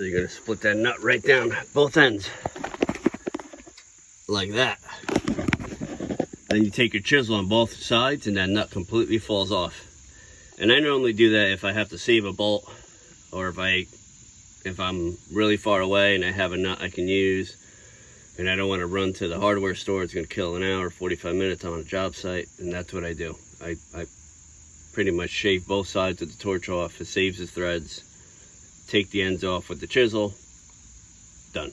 So you're gonna split that nut right down both ends, like that. Then you take your chisel on both sides and that nut completely falls off. And I normally do that if I have to save a bolt, or if I'm really far away and I have a nut I can use and I don't want to run to the hardware store. It's going to kill an hour, 45 minutes on a job site, and that's what I do. I pretty much shave both sides of the torch off. It saves the threads. Take the ends off with the chisel. Done.